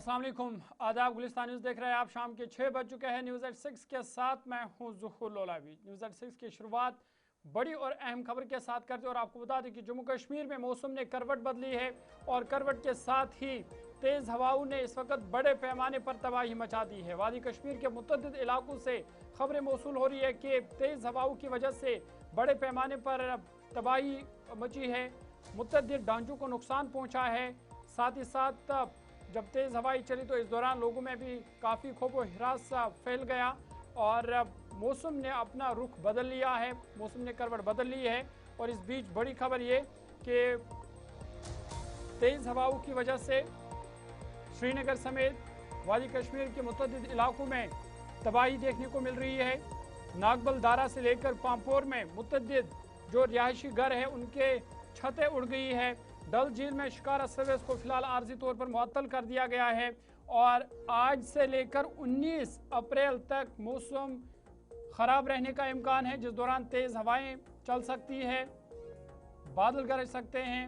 अस्सलाम वालेकुम, आदाब। गुलिस्तान न्यूज़ देख रहे हैं आप। शाम के 6 बज चुके हैं। न्यूज़ एट 6 के साथ मैं हूं ज़ुहूर लोलावी। न्यूज़ एट 6 की शुरुआत बड़ी और अहम खबर के साथ करते हैं और आपको बता दें कि जम्मू कश्मीर में मौसम ने करवट बदली है और करवट के साथ ही तेज़ हवाओं ने इस वक्त बड़े पैमाने पर तबाही मचा दी है। वादी कश्मीर के मुतअद्दिद इलाकों से खबरें मौसूल हो रही है कि तेज़ हवाओं की वजह से बड़े पैमाने पर तबाही मची है, मुतअद्दिद ढांचों को नुकसान पहुँचा है। साथ ही साथ जब तेज़ हवाएं चली तो इस दौरान लोगों में भी काफ़ी खौफ व हिरास फैल गया और मौसम ने अपना रुख बदल लिया है, मौसम ने करवट बदल ली है। और इस बीच बड़ी खबर ये कि तेज़ हवाओं की वजह से श्रीनगर समेत वादी कश्मीर के मुतअद्दिद इलाकों में तबाही देखने को मिल रही है। नागबल दारा से लेकर पामपोर में मुतअद्दिद जो रिहायशी घर है उनके छतें उड़ गई है। डल झील में शिकारा सर्विस को फिलहाल आर्जी तौर पर मुअत्तल कर दिया गया है और आज से लेकर 19 अप्रैल तक मौसम ख़राब रहने का इम्कान है, जिस दौरान तेज़ हवाएं चल सकती है, बादल गरज सकते हैं,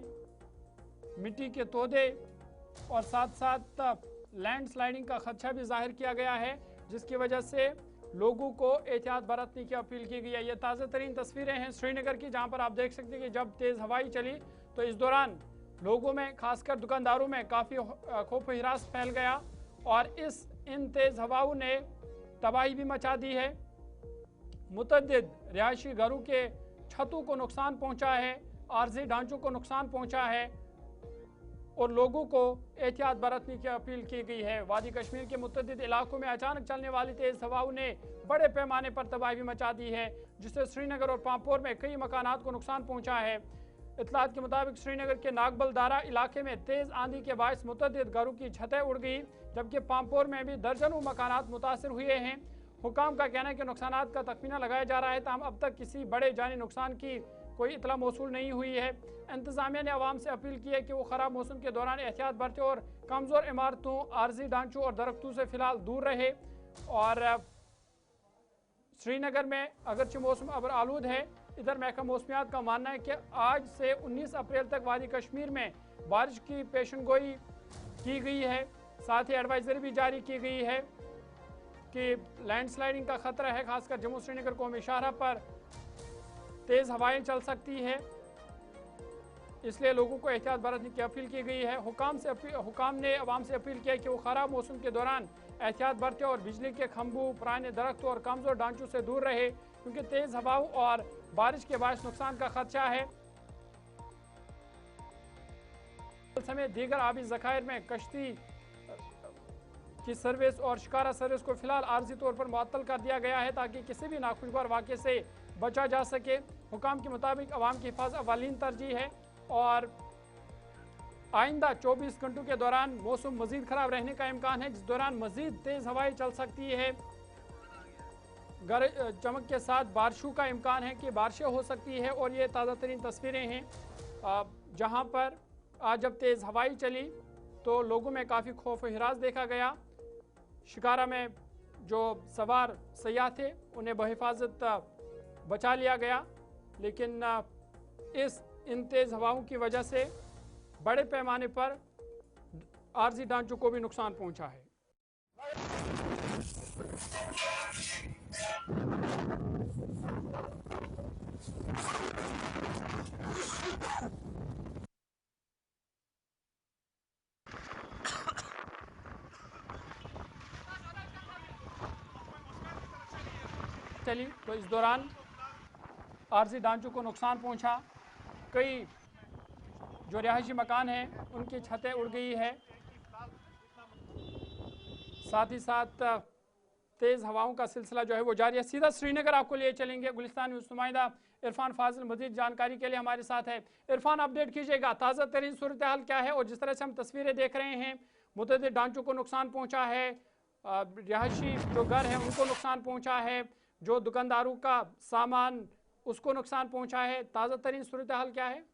मिट्टी के तोदे और साथ साथ लैंडस्लाइडिंग का खदशा भी जाहिर किया गया है, जिसकी वजह से लोगों को एहतियात बरतने की अपील की गई है। ये ताज़ा तरीन तस्वीरें हैं श्रीनगर की, जहां पर आप देख सकते हैं कि जब तेज़ हवाई चली तो इस दौरान लोगों में खासकर दुकानदारों में काफ़ी खौफ हिरास फैल गया और इन तेज़ हवाओं ने तबाही भी मचा दी है। मुतअद्दिद रिहायशी घरों के छतों को नुकसान पहुंचा है, आर्जी ढांचों को नुकसान पहुंचा है और लोगों को एहतियात बरतने की अपील की गई है। वादी कश्मीर के मुतअद्दिद इलाकों में अचानक चलने वाली तेज़ हवाओं ने बड़े पैमाने पर तबाही भी मचा दी है, जिससे श्रीनगर और पामपोर में कई मकानात को नुकसान पहुंचा है। इत्तलात के मुताबिक श्रीनगर के नागबल दारा इलाके में तेज़ आंधी के बायस मुतअद्दिद घरों की छतें उड़ गई, जबकि पामपोर में भी दर्जनों मकानात मुतासर हुए हैं। हुकाम का कहना है कि नुकसानात का तखमीना लगाया जा रहा है, ताहम अब तक किसी बड़े जानी नुकसान की कोई इतला मौसूल नहीं हुई है। इंतजामिया ने आवाम से अपील की है कि वो ख़राब मौसम के दौरान एहतियात बरते और कमज़ोर इमारतों, आर्जी ढांचों और दरख्तों से फ़िलहाल दूर रहे। और श्रीनगर में अगरचे मौसम अबर आलूद है, इधर महकमा मौसमियात का मानना है कि आज से 19 अप्रैल तक वादी कश्मीर में बारिश की पेशनगोई की गई है। साथ ही एडवाइजरी भी जारी की गई है कि लैंडस्लाइडिंग का खतरा है, खासकर जम्मू श्रीनगर कौमी शाहरा पर तेज़ हवाएं चल सकती है, इसलिए लोगों को एहतियात बरतने की अपील की गई है। हुकाम ने आवाम से अपील किया कि वो ख़राब मौसम के दौरान एहतियात बरते और बिजली के खंभों, पुराने दरख्तों और कमज़ोर ढांचों से दूर रहे, क्योंकि तेज़ हवाओं और बारिश के बायस नुकसान का खदशा है। समेत दीगर आबी ज़खायर में कश्ती की सर्विस और शिकारा सर्विस को फिलहाल आर्जी तौर पर मुअत्तल कर दिया गया है, ताकि किसी भी नाखुशगवार वाक़े से बचा जा सके। हुकाम के मुताबिक अवाम की हिफाज़त अवालीन तरजीह है और आइंदा 24 घंटों के दौरान मौसम मज़ीद ख़राब रहने का इम्कान है, जिस दौरान मज़ीद तेज़ हवाएं चल सकती है। चमक के साथ बारिशों का इम्कान है कि बारिशें हो सकती है। और ये ताज़ा तरीन तस्वीरें हैं जहां पर आज जब तेज़ हवाई चली तो लोगों में काफ़ी खौफ हिरास देखा गया। शिकारा में जो सवार सयाह थे उन्हें बहिफाजत बचा लिया गया, लेकिन इन तेज़ हवाओं की वजह से बड़े पैमाने पर आर्जी ढांचों को भी नुकसान पहुंचा है। चली तो इस दौरान आर्जी ढांचों को नुकसान पहुंचा, कई जो रिहायशी मकान हैं उनकी छतें उड़ गई है। साथ ही साथ तेज़ हवाओं का सिलसिला जो है वो जारी है। सीधा श्रीनगर आपको लिए चलेंगे। गुलिस्तान न्यूज़ नुमाइंदा इरफान फाजिल मज़ीद जानकारी के लिए हमारे साथ है। इरफान, अपडेट कीजिएगा, ताज़ा तरीन सूरत हाल क्या है? और जिस तरह से हम तस्वीरें देख रहे हैं, मुतअद्दिद ढांचों को नुकसान पहुँचा है, रिहायशी जो घर है उनको नुकसान पहुँचा है, जो दुकानदारों का सामान उसको नुकसान पहुँचा है। ताज़ा तरीन सूरत हाल क्या है?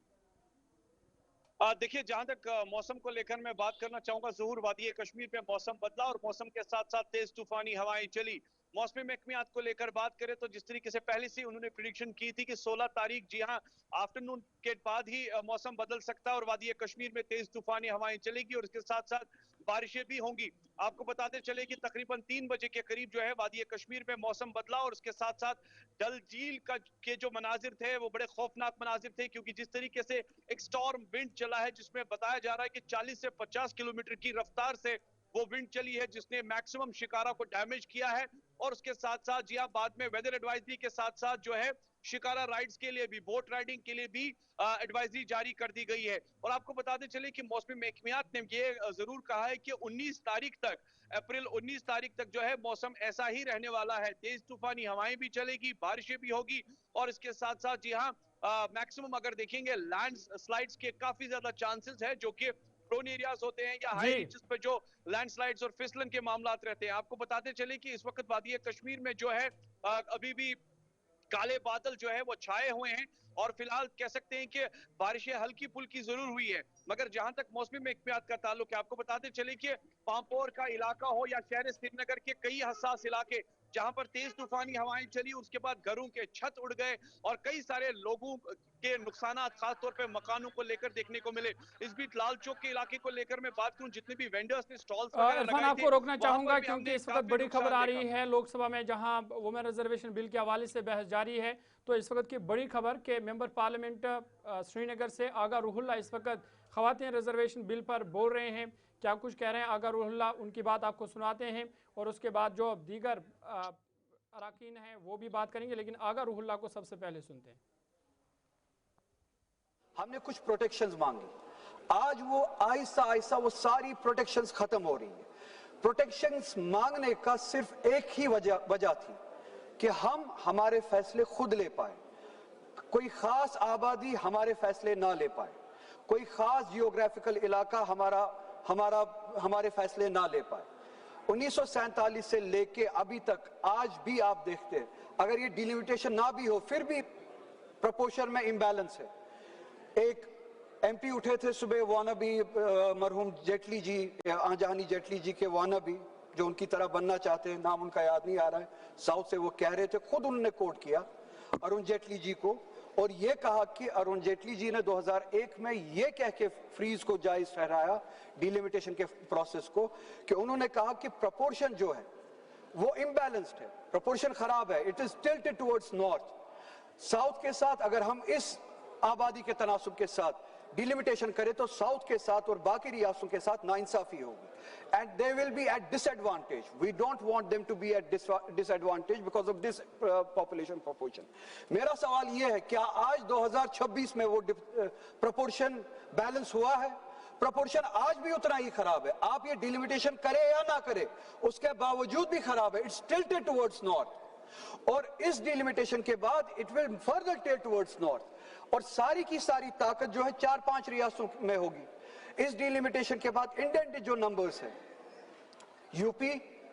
देखिए, जहां तक मौसम को लेकर मैं बात करना चाहूंगा ज़हूर, वादी कश्मीर में मौसम बदला और मौसम के साथ साथ तेज तूफानी हवाएं चली। मौसमी महकमियात को लेकर बात करें तो जिस तरीके से पहले से उन्होंने प्रिडिक्शन की थी कि 16 तारीख जी हां आफ्टरनून के बाद ही मौसम बदल सकता है और वादी कश्मीर में तेज तूफानी हवाएं चलेगी और इसके साथ साथ बारिशें भी होंगी। आपको बताते चले कि तकरीबन 3 बजे के करीब जो है वादी कश्मीर में मौसम बदला और उसके साथ साथ डल झील का के जो मनाजिर थे वो बड़े खौफनाक मनाजिर थे, क्योंकि जिस तरीके से एक स्टॉर्म विंड चला है जिसमें बताया जा रहा है कि 40 से 50 किलोमीटर की रफ्तार से वो विंड चली है, जिसने मैक्सिमम शिकारा को डैमेज किया है। और उसके साथ साथ जी हाँ, बाद में वेदर एडवाइजरी के साथ साथ जो है शिकारा राइड्स के लिए भी, बोट राइडिंग के लिए भी एडवाइजरी जारी कर दी गई है। और आपको बताते चले कि मौसमी महकमियात ने ये जरूर कहा है कि 19 तारीख तक, अप्रैल 19 तारीख तक जो है मौसम ऐसा ही रहने वाला है। तेज तूफानी हवाएं भी चलेगी, बारिशें भी होगी और इसके साथ साथ जी हाँ, मैक्सिमम अगर देखेंगे लैंड स्लाइड्स के काफी ज्यादा चांसेस है, जो कि प्रोन एरियाज होते हैं या हाई जी। रीचेस पे जो लैंडस्लाइड्स और फिसलन के मामलात रहते हैं। आपको बताते चले कि इस वक्त वादी कश्मीर में जो है अभी भी काले बादल जो है वो छाए हुए हैं और फिलहाल कह सकते हैं कि बारिशें हल्की फुल्की जरूर हुई है। मगर जहां तक मौसमी महकमियात का ताल्लुक है, आपको बताते चले कि पांपोर का इलाका हो या शहर श्रीनगर के कई हसास इलाके जहां पर तेज तूफानी हवाएं चली, उसके बाद घरों के छत उड़ गए और कई सारे लोगों के नुकसान खासतौर पर मकानों को लेकर देखने को मिले। इस बीच लाल चौक के इलाके को लेकर मैं बात करूं, जितने भी वेंडर्स ने स्टॉल्स वगैरह इरफान, लगाए थे आपको रोकना वहां चाहूंगा पर भी क्योंकि हमने इस वक्त काफी बड़ी खबर नुकसान आ देखा। रही है लोकसभा में, जहां वुमेन रिजर्वेशन बिल के हवाले से बहस जारी है। तो इस वक्त की बड़ी खबर कि मेंबर पार्लियामेंट श्रीनगर से आगा रूहुल्ला इस वक्त खवातीन रिजर्वेशन बिल पर बोल रहे हैं। क्या कुछ कह रहे हैं आगा रूहुल्ला, उनकी बात आपको सुनाते हैं और उसके बाद जो दीगर अराकीन हैं वो भी बात करेंगे, लेकिन आगा रूहुल्ला को सबसे पहले सुनते हैं। हमने कुछ प्रोटेक्शंस मांगी, आज वो आहिस्ता आहिस्ता वो सारी प्रोटेक्शंस खत्म हो रही है। प्रोटेक्शंस मांगने का सिर्फ एक ही वजह थी कि हम हमारे फैसले खुद ले पाए, कोई खास आबादी हमारे फैसले ना ले पाए, कोई खास जियोग्राफिकल इलाका हमारे फैसले ना ले पाए। 1947 से लेके अभी तक आज भी आप देखते हैं, अगर ये डिलिमिटेशन ना भी हो फिर भी प्रोपोर्शन में इम्बैलेंस है। एक एमपी उठे थे सुबह वानाबी, मरहूम जेटली जी, आंजहानी जेटली जी के वानाबी, जो उनकी तरह बनना चाहते हैं, नाम उनका याद नहीं आ रहा है, साउथ से वो कह रहे थे, खुद उन्होंने कोट किया अरुण जेटली जी को और ये कहा कि अरुण जेटली जी ने 2001 में ये कह के फ्रीज को जायज ठहराया, डिलिमिटेशन के प्रोसेस को, कि उन्होंने कहा कि प्रोपोर्शन जो है वो इम्बैलेंस्ड है, प्रोपोर्शन खराब है, it is tilted towards north. South के साथ अगर हम इस आबादी के तनासुब के साथ डिलिमिटेशन करें तो साउथ के साथ और बाकी रियासतों के साथ नाइंसाफी होगी and they will be at disadvantage. We don't want them to be at disadvantage because of this population proportion. मेरा सवाल यह है, क्या आज 2026 में वो प्रोपोर्शन बैलेंस हुआ है? प्रोपोर्शन आज भी उतना ही खराब है, आप ये डिलिमिटेशन करें या ना करें उसके बावजूद भी खराब है, इट्स टिल्टेड टुवर्ड्स नॉर्थ और इस डिलिमिटेशन के बाद it will further tilt towards north और सारी की सारी ताकत जो है 4-5 रियासतों में होगी। इस डिलिमिटेशन के बाद इंडेंटेड जो नंबर्स है, यूपी,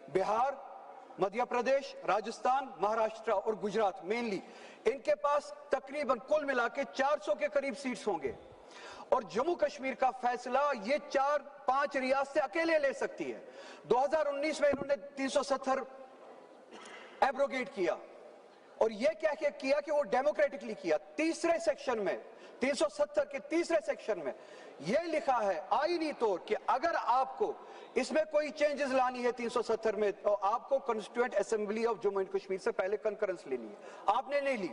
बिहार, मध्य प्रदेश, राजस्थान, महाराष्ट्र और गुजरात मेनली, इनके पास तकरीबन कुल मिला के 400 के करीब सीट्स होंगे और जम्मू कश्मीर का फैसला ये 4-5 रियासतें अकेले ले सकती है। 2019 में इन्होंने 370 एब्रोगेट किया और यह क्या किया कि वो डेमोक्रेटिकली किया। तीसरे सेक्शन में 370 के तीसरे सेक्शन में यह लिखा है आईनी तौर कि अगर आपको इसमें कोई चेंजेस लानी है 370 में तो आपको constituent assembly of Jammu and Kashmir से पहले कंकरेंस लेनी है। आपने नहीं ली,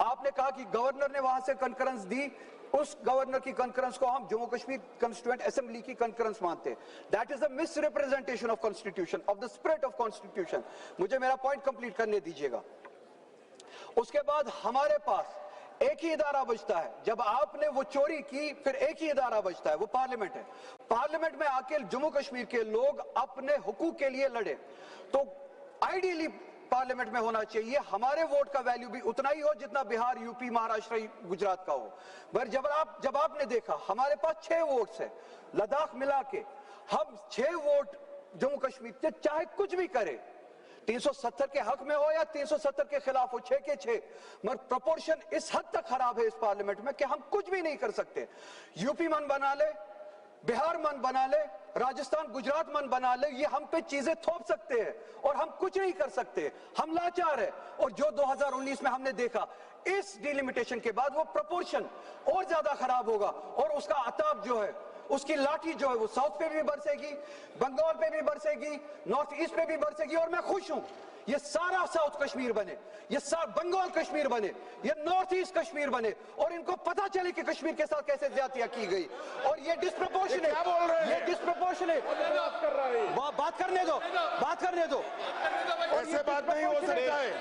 आपने कहा कि गवर्नर ने वहां से कंकरेंस दी, उस गवर्नर की कंकरेंस को हम जम्मू कश्मीर कॉन्स्टिट्यूएंट असेंबली की कंकरेंस मानते हैं। That is the miss representation of constitution, of the spirit of constitution. मुझे मेरा पॉइंट कंप्लीट करने दीजिएगा। उसके बाद हमारे पास एक ही इदारा बचता है, जब आपने वो चोरी की फिर एक ही इदारा बचता है, वो पार्लियामेंट है। पार्लियामेंट में आके जम्मू कश्मीर के लोग अपने हुकूक के लिए लड़े तो आइडियली पार्लियामेंट में होना चाहिए हमारे वोट का वैल्यू भी उतना ही हो जितना बिहार, यूपी, महाराष्ट्र, गुजरात का हो। मगर जब आपने देखा हमारे पास 6 वोट्स है, लद्दाख मिला के हम 6 वोट जम्मू कश्मीर से चाहे कुछ भी करे, 370 के हक में हो या 370 के खिलाफ हो, 6 के 6, मगर प्रोपोर्शन इस हद तक खराब है इस पार्लियामेंट में कि हम कुछ भी नहीं कर सकते। यूपी मन बना ले, बिहार मन बना ले, राजस्थान, गुजरात मन बना ले, ये हम पे चीजें थोप सकते हैं और हम कुछ नहीं कर सकते, हम लाचार है। और जो 2019 में हमने देखा, इस डिलिमिटेशन के बाद वो प्रोपोर्शन और ज्यादा खराब होगा और उसका अताब जो है उसकी लाठी जो है वो साउथ पे भी बरसेगी, बंगाल पे भी बरसेगी, नॉर्थ ईस्ट पे भी बरसेगी। और मैं खुश हूं ये सारा साउथ कश्मीर बने, ये बंगाल कश्मीर बने, ये नॉर्थ ईस्ट कश्मीर बने, और इनको पता चले कि कश्मीर के साथ कैसे ज्यादतियां की गई। और ये डिस्प्रपोर्शनेट, क्या बोल रहे हैं? ये डिस्प्रपोर्शनेट, बात करने दो, बात करने दो। ऐसे बात नहीं हो सकता है।